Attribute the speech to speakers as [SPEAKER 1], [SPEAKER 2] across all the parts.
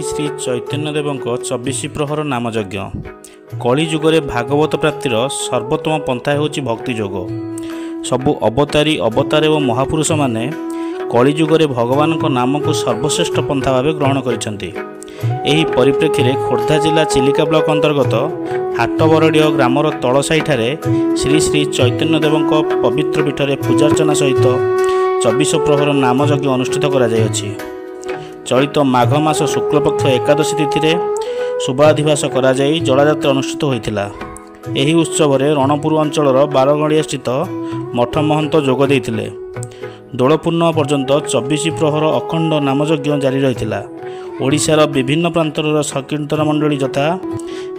[SPEAKER 1] ଶ୍ରୀ ଚୈତନ୍ୟଦେବଙ୍କ 24 ପ୍ରହର ନାମଯଜ୍ଞ। କଳିଯୁଗରେ ଭାଗବତ ପ୍ରାପ୍ତିର ସର୍ବୋତ୍ତମ ପନ୍ଥା ହେଉଛି ଭକ୍ତିଯୋଗ। ସବୁ ଅବତାର ଏବଂ ମହାପୁରୁଷମାନେ କଳିଯୁଗରେ ଭଗବାନଙ୍କ ନାମକୁ ସର୍ବଶ୍ରେଷ୍ଠ ପନ୍ଥା ଭାବେ ଗ୍ରହଣ କରିଛନ୍ତି। ଏହି ପରିପ୍ରେକ୍ଷୀରେ ଖୋର୍ଦ୍ଧା ଜିଲ୍ଲା ଚିଲିକା ବ୍ଲକ ଅନ୍ତର୍ଗତ ହାଟବରଡ଼ିହ ଗ୍ରାମର ତଳସାହିଠାରେ ଶ୍ରୀ ଶ୍ରୀ ଚୈତନ୍ୟଦେବଙ୍କ ପବିତ୍ର ପୀଠରେ ପୂଜାର୍ଚ୍ଚନା ସହିତ 24 ପ୍ରହର ନାମଯଜ୍ଞ ଅନୁଷ୍ଠିତ କରାଯାଇଅଛି। ଚଳିତ ମାଘ ମାସ ଶୁକ୍ଳପକ୍ଷ ଏକାଦଶୀ ତିଥିରେ ଶୁଭାଧିବାସ କରାଯାଇ ଜଳାଯାତ୍ରା ଅନୁଷ୍ଠିତ ହୋଇଥିଲା। ଏହି ଉତ୍ସବରେ ରଣପୁର ଅଞ୍ଚଳର ବାରଗଳିଆ ସ୍ଥିତ ମଠ ମହନ୍ତ ଯୋଗ ଦେଇଥିଲେ। ଦୋଳପୂର୍ଣ୍ଣିମା ପର୍ଯ୍ୟନ୍ତ 24 ପ୍ରହର ଅଖଣ୍ଡ ନାମଯଜ୍ଞ ଜାରି ରହିଥିଲା। ଓଡ଼ିଶାର ବିଭିନ୍ନ ପ୍ରାନ୍ତରର ସଂକୀର୍ତ୍ତନ ମଣ୍ଡଳୀ ଯଥା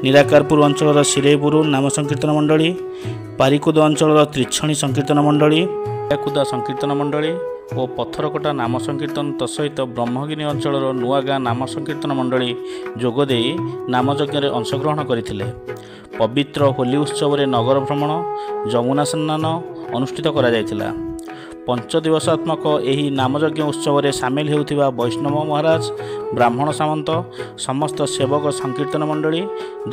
[SPEAKER 1] ନିରାକାରପୁର ଅଞ୍ଚଳର ଶିରେଇପୁର ନାମ ସଂକୀର୍ତ୍ତନ ମଣ୍ଡଳୀ, ପାରିକୁଦ ଅଞ୍ଚଳର ତ୍ରିଛଣି ସଂକୀର୍ତ୍ତନ ମଣ୍ଡଳୀ, କୁଦା ସଂକୀର୍ତ୍ତନ ମଣ୍ଡଳୀ ଓ ପଥରକଟା ନାମ ସଂକୀର୍ତ୍ତନ ତତ୍ସହିତ ବ୍ରହ୍ମଗିରି ଅଞ୍ଚଳର ନୂଆଗାଁ ନାମ ସଂକୀର୍ତ୍ତନ ମଣ୍ଡଳୀ ଯୋଗଦେଇ ନାମଯଜ୍ଞରେ ଅଂଶଗ୍ରହଣ କରିଥିଲେ। ପବିତ୍ର ହୋଲି ଉତ୍ସବରେ ନଗର ଭ୍ରମଣ, ଯମୁନା ସ୍ନାନ ଅନୁଷ୍ଠିତ କରାଯାଇଥିଲା। ପଞ୍ଚଦିବସାତ୍ମକ ଏହି ନାମଯଜ୍ଞ ଉତ୍ସବରେ ସାମିଲ ହେଉଥିବା ବୈଷ୍ଣବ ମହାରାଜ, ବ୍ରାହ୍ମଣ ସାମନ୍ତ, ସମସ୍ତ ସେବକ, ସଂକୀର୍ତ୍ତନ ମଣ୍ଡଳୀ,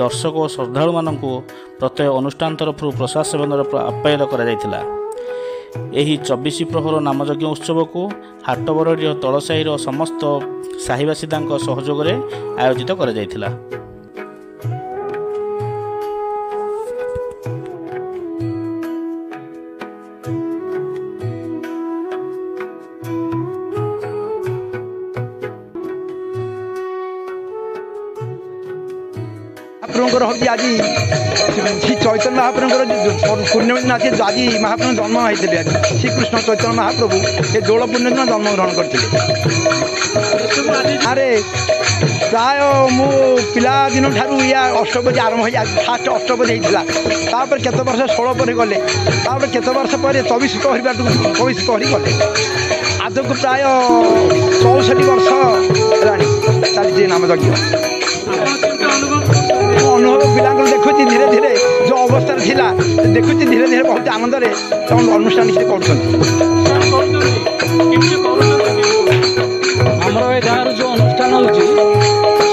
[SPEAKER 1] ଦର୍ଶକ ଓ ଶ୍ରଦ୍ଧାଳୁମାନଙ୍କୁ ପ୍ରତ୍ୟେକ ଅନୁଷ୍ଠାନ ତରଫରୁ ପ୍ରସାଦ ସେବନର ଆପ୍ୟାୟନ କରାଯାଇଥିଲା। ଏହି 24 ପ୍ରହର ନାମଯଜ୍ଞ ଉତ୍ସବକୁ ହାଟବରଡ଼ିହ ତଳସାହିର ସମସ୍ତ ସାହିବାସିନ୍ଦାଙ୍କ ସହଯୋଗରେ ଆୟୋଜିତ କରାଯାଇଥିଲା।
[SPEAKER 2] महाप्रभुଙ୍କର ହେଉଛି ଆଜି ଶ୍ରୀ ଚୈତନ୍ୟ ମହାପ୍ରଭୁଙ୍କର ପୂର୍ଣ୍ଣମୀ ଦିନ ଅଛି। ଆଜି ମହାପ୍ରଭୁ ଜନ୍ମ ହୋଇଥିଲେ। ଆଜି ଶ୍ରୀକୃଷ୍ଣ ଚୈତନ୍ୟ ମହାପ୍ରଭୁ ଏ ଦୋଳ ପୂର୍ଣ୍ଣିମା ଦିନ ଜନ୍ମଗ୍ରହଣ କରିଥିଲେ। ଆରେ ପ୍ରାୟ ମୁଁ ପିଲାଦିନ ଠାରୁ ୟା ଅଷ୍ଟପଦୀ ଆରମ୍ଭ ହୋଇ ଫାଷ୍ଟ ଅଷ୍ଟପଦୀ ହେଇଥିଲା। ତାପରେ କେତେ ବର୍ଷ 16 ପରେ ଗଲେ, ତାପରେ କେତେ ବର୍ଷ ପରେ 24 ପ୍ରହରୀ ଗଲେ। ଆଜକୁ ପ୍ରାୟ 64 ବର୍ଷ ହେଲାଣି ଚାଲିଛି ନାମଯଜ୍ଞ। ଅନୁଭବ ପିଲାଙ୍କର ଦେଖୁଛି ଧୀରେ ଧୀରେ ଯେଉଁ ଅବସ୍ଥାରେ ଥିଲା ଦେଖୁଛି ଧୀରେ ଧୀରେ ବହୁତ ଆନନ୍ଦରେ ତାଙ୍କ ଅନୁଷ୍ଠାନ କିଛି କରୁଛନ୍ତି।
[SPEAKER 3] ଆମର ଏ ଗାଁର ଯେଉଁ ଅନୁଷ୍ଠାନ ହେଉଛି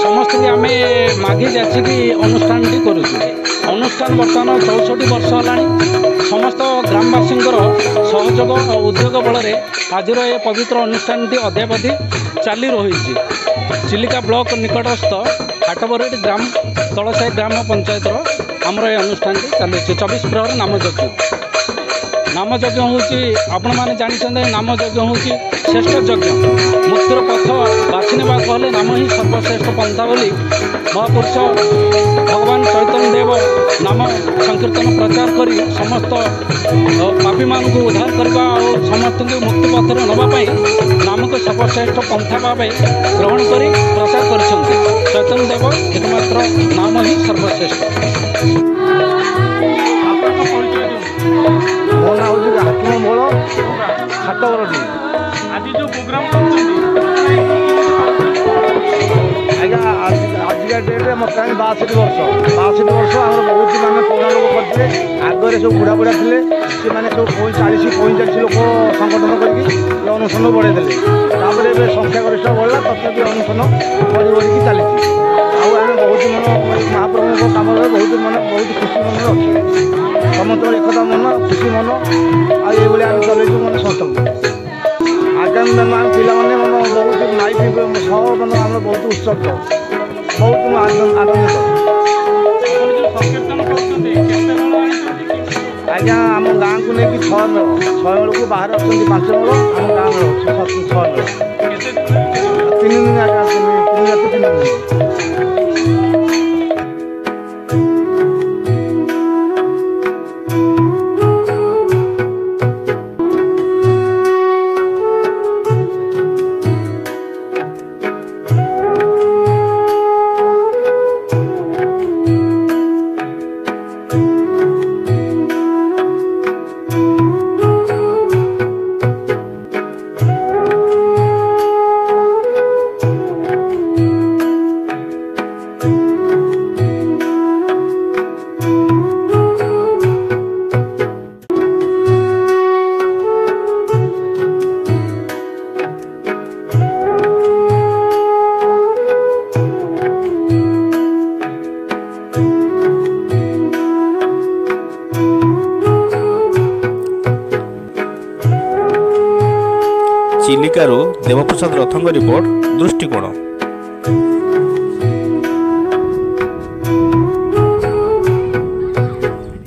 [SPEAKER 3] ସମସ୍ତଙ୍କୁ ଆମେ ମାଗି ଯାଚିକି ଅନୁଷ୍ଠାନଟି କରୁଛୁ। ଅନୁଷ୍ଠାନ ବର୍ତ୍ତମାନ 64 ବର୍ଷ ହେଲାଣି। ସମସ୍ତ ଗ୍ରାମବାସୀଙ୍କର ସହଯୋଗ ଓ ଉଦ୍ୟୋଗ ବଳରେ ଆଜିର ଏ ପବିତ୍ର ଅନୁଷ୍ଠାନଟି ଅଦ୍ୟାବଧି ଚାଲି ରହିଛି। ଚିଲିକା ବ୍ଲକ ନିକଟସ୍ଥ ହାଟବରଡ଼ି ଗ୍ରାମ ତଳସାହି ଗ୍ରାମ ପଞ୍ଚାୟତର ଆମର ଏ ଅନୁଷ୍ଠାନଟି ଚାଲୁଛି। 24 ପ୍ରହର ନାମଯଜ୍ଞ। ନାମଯଜ୍ଞ ହେଉଛି ଆପଣମାନେ ଜାଣିଛନ୍ତି, ନାମଯଜ୍ଞ ହେଉଛି ଶ୍ରେଷ୍ଠ ଯଜ୍ଞ। ମୁକ୍ତିର ପଥ ବାଛି ନେବାକୁ ହେଲେ ନାମ ହିଁ ସର୍ବଶ୍ରେଷ୍ଠ ପନ୍ଥା ବୋଲି ମହାପୁରୁଷ ଭଗବାନ ଚୈତନ୍ୟ ଦେବ ନାମ ସଂକୀର୍ତ୍ତନ ପ୍ରଚାର କରି ସମସ୍ତ ପାପୀମାନଙ୍କୁ ଉଦ୍ଧାର କରିବା ଓ ସମସ୍ତଙ୍କୁ ମୁକ୍ତି ପଥରେ ନେବା ପାଇଁ ନାମକୁ ସର୍ବଶ୍ରେଷ୍ଠ ପନ୍ଥା ଭାବେ ଗ୍ରହଣ କରି ପ୍ରଚାର କରିଛନ୍ତି। ଚୈତନ୍ୟ ଦେବ ଏକମାତ୍ର ନାମ ହିଁ ସର୍ବଶ୍ରେଷ୍ଠ।
[SPEAKER 2] ମୋ ନାଁ ହେଉଛି ହାକିମ ମୋଳ ହାଟବରଡ଼ି।
[SPEAKER 3] ଆଜି ଯେଉଁ ପ୍ରୋଗ୍ରାମ କରୁଛନ୍ତି
[SPEAKER 2] ଆଜ୍ଞା, ଆଜିକା ଡେଟ୍ରେ ମୋତେ 62 ବର୍ଷ। 62 ବର୍ଷ ଆମର ବହୁତ ମାନେ ପୁରୁଣା ଲୋକ କରିଥିଲେ। ଆଗରେ ସବୁ ବୁଢ଼ା ବୁଢ଼ା ଥିଲେ, ସେମାନେ ସବୁ 40-45 ଲୋକ ସଂଗଠନ କରିକି ଏ ଅନୁଷ୍ଠାନ ବଢ଼େଇ ଦେଲେ। ତାପରେ ଏବେ ସଂଖ୍ୟା ଗରିଷ୍ଠ ବଢ଼ିଲା, ତଥାପି ଅନୁଷ୍ଠାନ ବଢ଼ିକି ଚାଲିଛି। ଆଉ ଆମେ ବହୁତ ମହାପ୍ରଭୁଙ୍କ କାମରେ ବହୁତ ଖୁସି ମନରେ ଅଛୁ। ସମସ୍ତଙ୍କର ଏକତା ମନ, ଖୁସି ମନ, ଆଉ ଏଇଭଳି ଆମେ ଚଲେଇଛୁ ସଂସ୍ଥାକୁ। ଆଗାମୀ ଦିନ ଆମେ ପିଲାମାନେ ବହୁତ ମାଇକ୍ ସହ ଆମର ବହୁତ ଉତ୍ସବ, ବହୁତ ଆନନ୍ଦିତ। ଆଜ୍ଞା, ଆମ ଗାଁକୁ ନେଇକି 6 ମେଳ, 6 ମେଳକୁ ବାହାରେ ଅଛନ୍ତି 5 ମେଳ, ଆମ ଗାଁ ମେଳ 6 ମେଳ। 3 ଦିନ ଆଜ୍ଞା, 3 ରାତି 3 ଦିନ।
[SPEAKER 1] ଚିଲିକାରୁ ଦେବପ୍ରସାଦ ରଥଙ୍କ ରିପୋର୍ଟ ଦୃଷ୍ଟିକୋଣ।